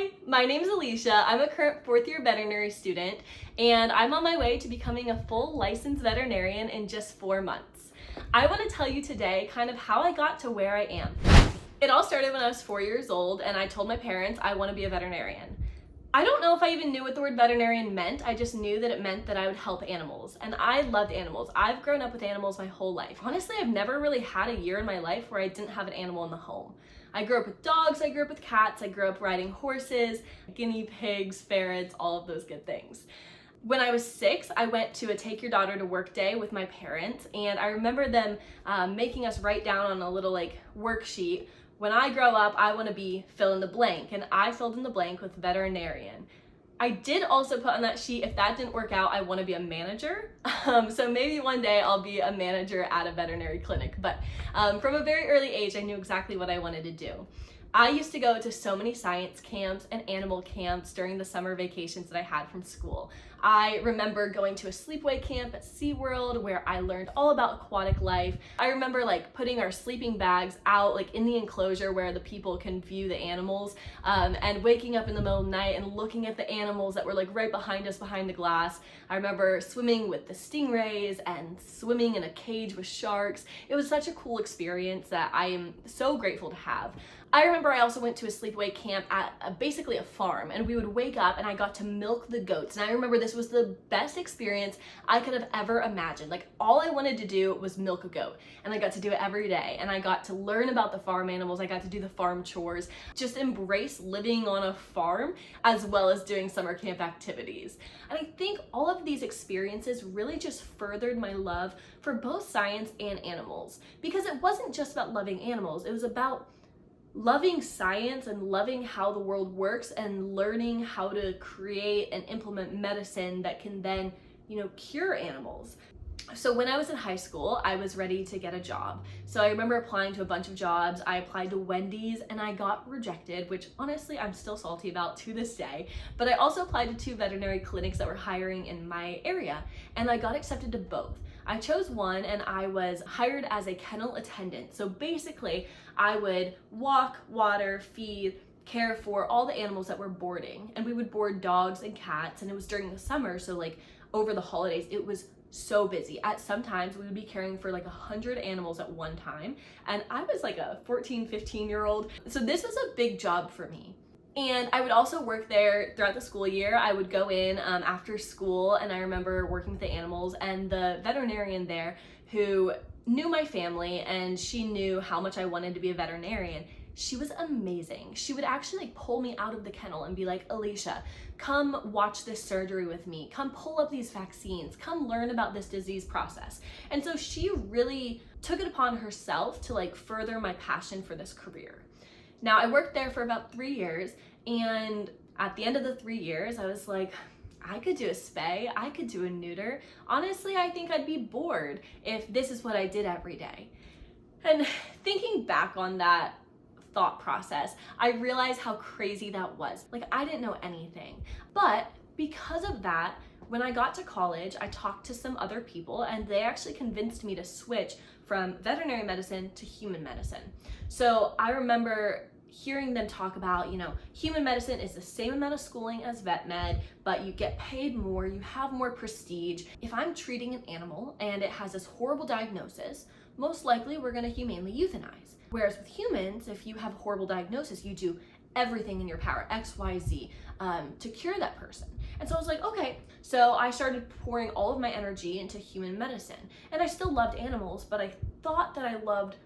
Hi, my name is Alicia. I'm a current fourth year veterinary student, and I'm on my way to becoming a full licensed veterinarian in just 4 months. I want to tell you today kind of how I got to where I am. It all started when I was 4 years old, and I told my parents I want to be a veterinarian. I don't know if I even knew what the word veterinarian meant. I just knew that it meant that I would help animals, and I loved animals. I've grown up with animals my whole life. Honestly, I've never really had a year in my life where I didn't have an animal in the home. I grew up with dogs, I grew up with cats, I grew up riding horses, guinea pigs, ferrets, all of those good things. When I was 6, I went to a Take Your Daughter to Work day with my parents, and I remember them making us write down on a little worksheet, when I grow up, I want to be fill in the blank, and I filled in the blank with veterinarian. I did also put on that sheet, if that didn't work out, I want to be a manager. So maybe one day I'll be a manager at a veterinary clinic, but from a very early age, I knew exactly what I wanted to do. I used to go to so many science camps and animal camps during the summer vacations that I had from school. I remember going to a sleepaway camp at SeaWorld where I learned all about aquatic life. I remember putting our sleeping bags out in the enclosure where the people can view the animals, and waking up in the middle of the night and looking at the animals that were right behind us behind the glass. I remember swimming with the stingrays and swimming in a cage with sharks. It was such a cool experience that I am so grateful to have. I remember I also went to a sleepaway camp at basically a farm, and we would wake up and I got to milk the goats. And I remember this was the best experience I could have ever imagined. All I wanted to do was milk a goat, and I got to do it every day. And I got to learn about the farm animals. I got to do the farm chores, just embrace living on a farm as well as doing summer camp activities. And I think all of these experiences really just furthered my love for both science and animals, because it wasn't just about loving animals. It was about loving science and loving how the world works and learning how to create and implement medicine that can then, cure animals. So when I was in high school, I was ready to get a job. So I remember applying to a bunch of jobs. I applied to Wendy's and I got rejected, which honestly I'm still salty about to this day. But I also applied to 2 veterinary clinics that were hiring in my area, and I got accepted to both. I chose one and I was hired as a kennel attendant. So basically I would walk, water, feed, care for all the animals that were boarding. And we would board dogs and cats, and it was during the summer. So over the holidays, it was so busy. At sometimes we would be caring for 100 animals at one time. And I was a 14, 15-year-old. So this was a big job for me. And I would also work there throughout the school year. I would go in after school, and I remember working with the animals, and the veterinarian there who knew my family and she knew how much I wanted to be a veterinarian. She was amazing. She would actually pull me out of the kennel and be like, Alicia, come watch this surgery with me. Come pull up these vaccines. Come learn about this disease process. And so she really took it upon herself to further my passion for this career. Now, I worked there for about 3 years, and at the end of the 3 years, I was like, I could do a spay, I could do a neuter. Honestly, I think I'd be bored if this is what I did every day. And thinking back on that thought process, I realized how crazy that was. I didn't know anything. But because of that, when I got to college, I talked to some other people, and they actually convinced me to switch from veterinary medicine to human medicine. So I remember hearing them talk about, human medicine is the same amount of schooling as vet med, but you get paid more, you have more prestige. If I'm treating an animal and it has this horrible diagnosis, most likely we're gonna humanely euthanize. Whereas with humans, if you have a horrible diagnosis, you do everything in your power, X, Y, Z, to cure that person. And so I was like, okay. So I started pouring all of my energy into human medicine. And I still loved animals, but I thought that I loved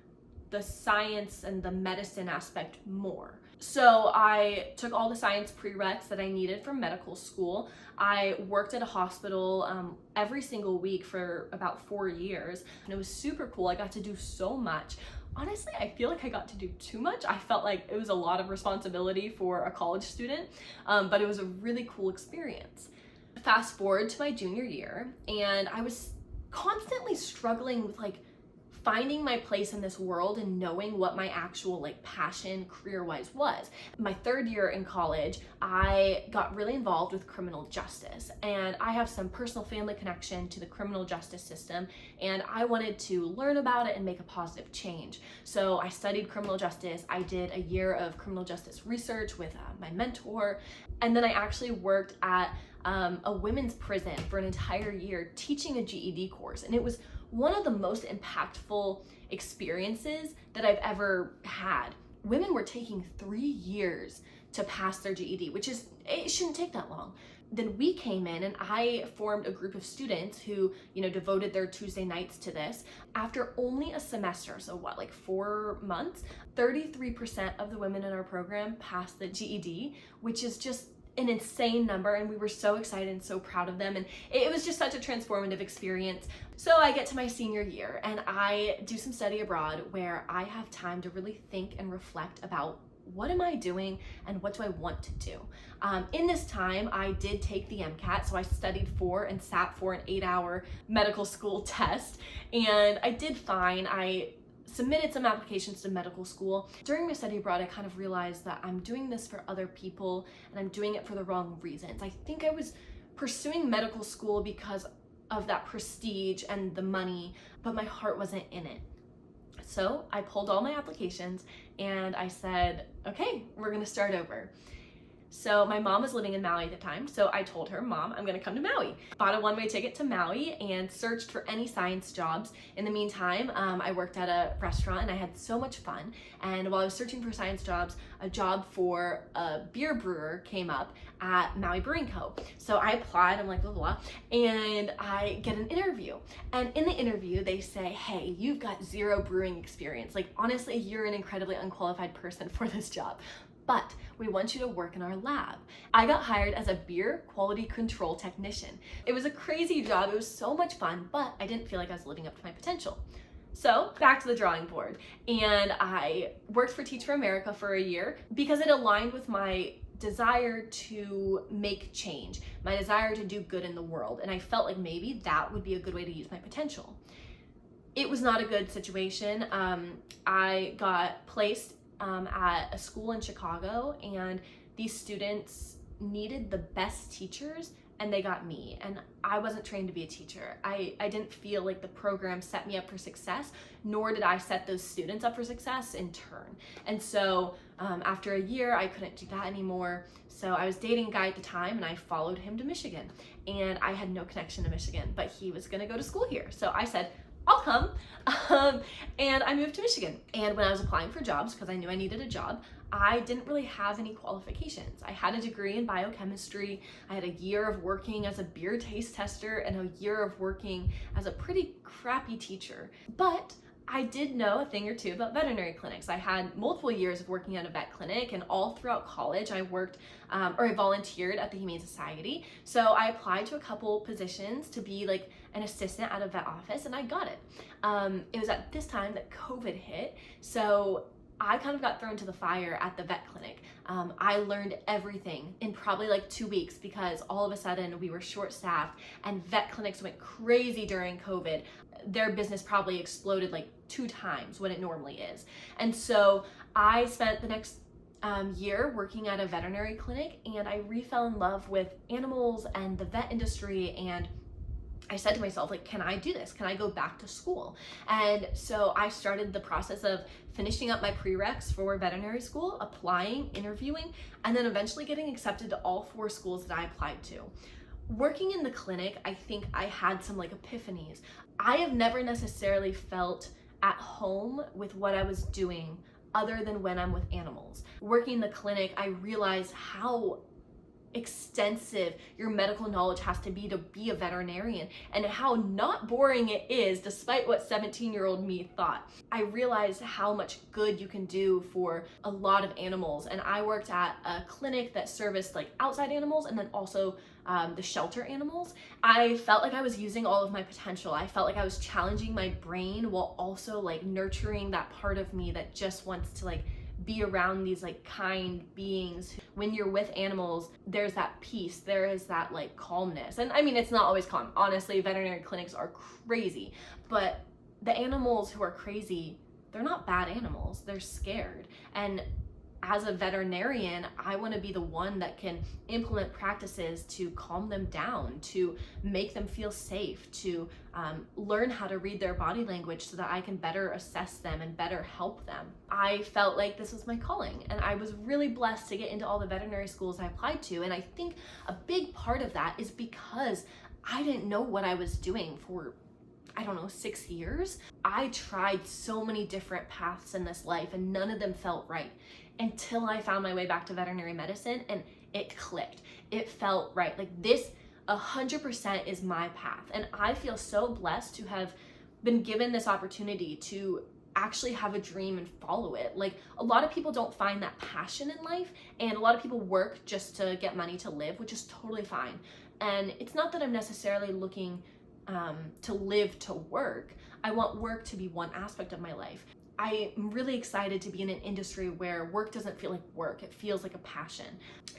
the science and the medicine aspect more. So I took all the science prereqs that I needed from medical school. I worked at a hospital every single week for about 4 years, and it was super cool. I got to do so much. Honestly, I feel like I got to do too much. I felt like it was a lot of responsibility for a college student, but it was a really cool experience. Fast forward to my junior year, and I was constantly struggling with finding my place in this world and knowing what my actual like passion career-wise was. My third year in college, I got really involved with criminal justice, and I have some personal family connection to the criminal justice system, and I wanted to learn about it and make a positive change. So I studied criminal justice. I did a year of criminal justice research with my mentor, and then I actually worked at a women's prison for an entire year teaching a GED course, and it was one of the most impactful experiences that I've ever had. Women were taking 3 years to pass their GED, which is, it shouldn't take that long. Then we came in and I formed a group of students who, devoted their Tuesday nights to this. After only a semester, so like 4 months, 33% of the women in our program passed the GED, which is just an insane number, and we were so excited and so proud of them, and it was just such a transformative experience. So I get to my senior year and I do some study abroad where I have time to really think and reflect about what am I doing and what do I want to do. In this time, I did take the MCAT, so I studied for and sat for an 8-hour medical school test, and I did fine. I submitted some applications to medical school. During my study abroad, I kind of realized that I'm doing this for other people and I'm doing it for the wrong reasons. I think I was pursuing medical school because of that prestige and the money, but my heart wasn't in it. So I pulled all my applications and I said, okay, we're gonna start over. So my mom was living in Maui at the time, so I told her, Mom, I'm gonna come to Maui. Bought a one-way ticket to Maui and searched for any science jobs. In the meantime, I worked at a restaurant and I had so much fun. And while I was searching for science jobs, a job for a beer brewer came up at Maui Brewing Co. So I applied, I'm like, blah, blah, blah, and I get an interview. And in the interview, they say, hey, you've got 0 brewing experience. Like, honestly, you're an incredibly unqualified person for this job, but we want you to work in our lab. I got hired as a beer quality control technician. It was a crazy job. It was so much fun, but I didn't feel like I was living up to my potential. So back to the drawing board, and I worked for Teach for America for a year because it aligned with my desire to make change, my desire to do good in the world, and I felt like maybe that would be a good way to use my potential. It was not a good situation. I got placed at a school in Chicago, and these students needed the best teachers, and they got me, and I wasn't trained to be a teacher. I didn't feel like the program set me up for success, nor did I set those students up for success in turn. And so after a year, I couldn't do that anymore. So I was dating a guy at the time, and I followed him to Michigan, and I had no connection to Michigan, but he was gonna go to school here. So I said, I'll come, and I moved to Michigan. And when I was applying for jobs, because I knew I needed a job, I didn't really have any qualifications. I had a degree in biochemistry, I had a year of working as a beer taste tester, and a year of working as a pretty crappy teacher. But I did know a thing or two about veterinary clinics. I had multiple years of working at a vet clinic, and all throughout college I worked, I volunteered at the Humane Society. So I applied to a couple positions to be like an assistant at a vet office, and I got it. It was at this time that COVID hit, so I kind of got thrown to the fire at the vet clinic. I learned everything in probably like 2 weeks because all of a sudden we were short-staffed and vet clinics went crazy during COVID. Their business probably exploded like 2 times what it normally is. And so I spent the next year working at a veterinary clinic, and I fell in love with animals and the vet industry, and I said to myself, like, can I do this? Can I go back to school? And so I started the process of finishing up my prereqs for veterinary school, applying, interviewing, and then eventually getting accepted to all 4 schools that I applied to. Working in the clinic, I think I had some like epiphanies. I have never necessarily felt at home with what I was doing other than when I'm with animals. Working in the clinic, I realized how extensive your medical knowledge has to be a veterinarian, and how not boring it is despite what 17-year-old me thought. I realized how much good you can do for a lot of animals, and I worked at a clinic that serviced like outside animals and then also the shelter animals. I felt like I was using all of my potential. I felt like I was challenging my brain while also like nurturing that part of me that just wants to like be around these like kind beings. When you're with animals, there's that peace, there is that like calmness. And I mean, it's not always calm. Honestly, veterinary clinics are crazy, but the animals who are crazy, they're not bad animals, they're scared. And as a veterinarian, I want to be the one that can implement practices to calm them down, to make them feel safe, to learn how to read their body language so that I can better assess them and better help them. I felt like this was my calling, and I was really blessed to get into all the veterinary schools I applied to. And I think a big part of that is because I didn't know what I was doing for 6 years. I tried so many different paths in this life and none of them felt right until I found my way back to veterinary medicine and it clicked. It felt right. Like this 100% is my path. And I feel so blessed to have been given this opportunity to actually have a dream and follow it. Like a lot of people don't find that passion in life, and a lot of people work just to get money to live, which is totally fine. And it's not that I'm necessarily looking to live to work. I want work to be one aspect of my life. I'm really excited to be in an industry where work doesn't feel like work, it feels like a passion.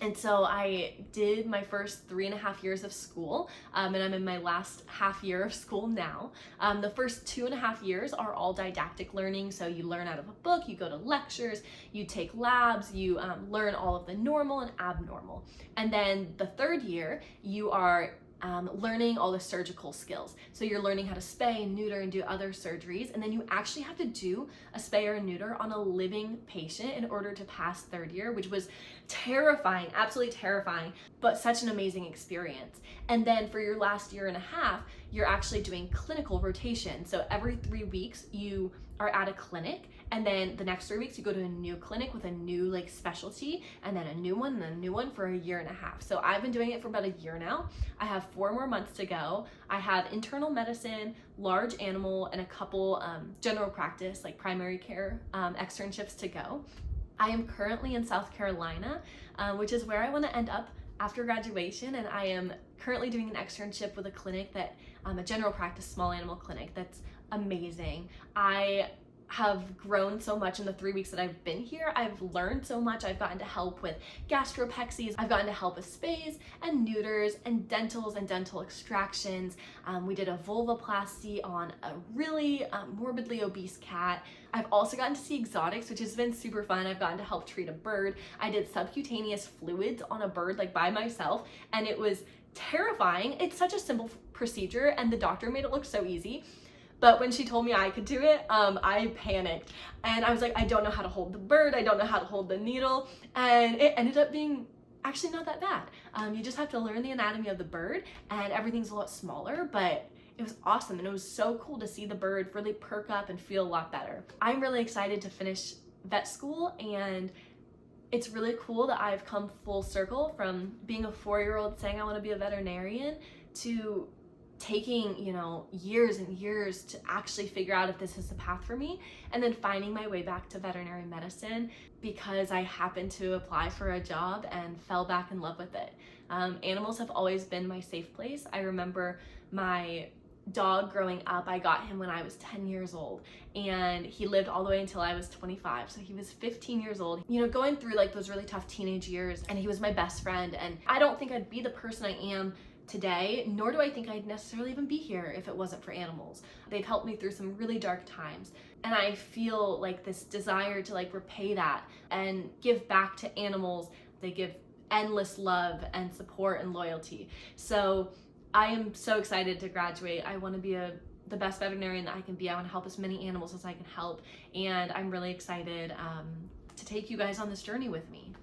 And so I did my first 3.5 years of school, and I'm in my last half year of school now. The first 2.5 years are all didactic learning, so you learn out of a book, you go to lectures, you take labs, you learn all of the normal and abnormal. And then the third year, you are learning all the surgical skills. So you're learning how to spay and neuter and do other surgeries, and then you actually have to do a spay or a neuter on a living patient in order to pass third year, which was terrifying, absolutely terrifying, but such an amazing experience. And then for your last 1.5 years, you're actually doing clinical rotation. So every 3 weeks you are at a clinic, and then the next 3 weeks you go to a new clinic with a new specialty, and then a new one and a new one for 1.5 years. So I've been doing it for about 1 year now. I have 4 more months to go. I have internal medicine, large animal, and a couple general practice, like primary care externships to go. I am currently in South Carolina, which is where I want to end up after graduation, and I am currently doing an externship with a clinic that, a general practice small animal clinic that's amazing. I have grown so much in the 3 weeks that I've been here. I've learned so much. I've gotten to help with gastropexies. I've gotten to help with spays and neuters and dentals and dental extractions. We did a vulvoplasty on a really morbidly obese cat. I've also gotten to see exotics, which has been super fun. I've gotten to help treat a bird. I did subcutaneous fluids on a bird by myself, and it was terrifying. It's such a simple procedure, and the doctor made it look so easy. But when she told me I could do it, I panicked. And I was like, I don't know how to hold the bird. I don't know how to hold the needle. And it ended up being actually not that bad. You just have to learn the anatomy of the bird, and everything's a lot smaller, but it was awesome. And it was so cool to see the bird really perk up and feel a lot better. I'm really excited to finish vet school, and it's really cool that I've come full circle from being a 4-year-old saying I want to be a veterinarian to taking, years and years to actually figure out if this is the path for me, and then finding my way back to veterinary medicine because I happened to apply for a job and fell back in love with it. Animals have always been my safe place. I remember my dog growing up. I got him when I was 10 years old, and he lived all the way until I was 25. So he was 15 years old, going through those really tough teenage years, and he was my best friend. And I don't think I'd be the person I am today, nor do I think I'd necessarily even be here if it wasn't for animals. They've helped me through some really dark times, and I feel this desire to repay that and give back to animals. They give endless love and support and loyalty. So I am so excited to graduate. I want to be the best veterinarian that I can be. I want to help as many animals as I can help, and I'm really excited to take you guys on this journey with me.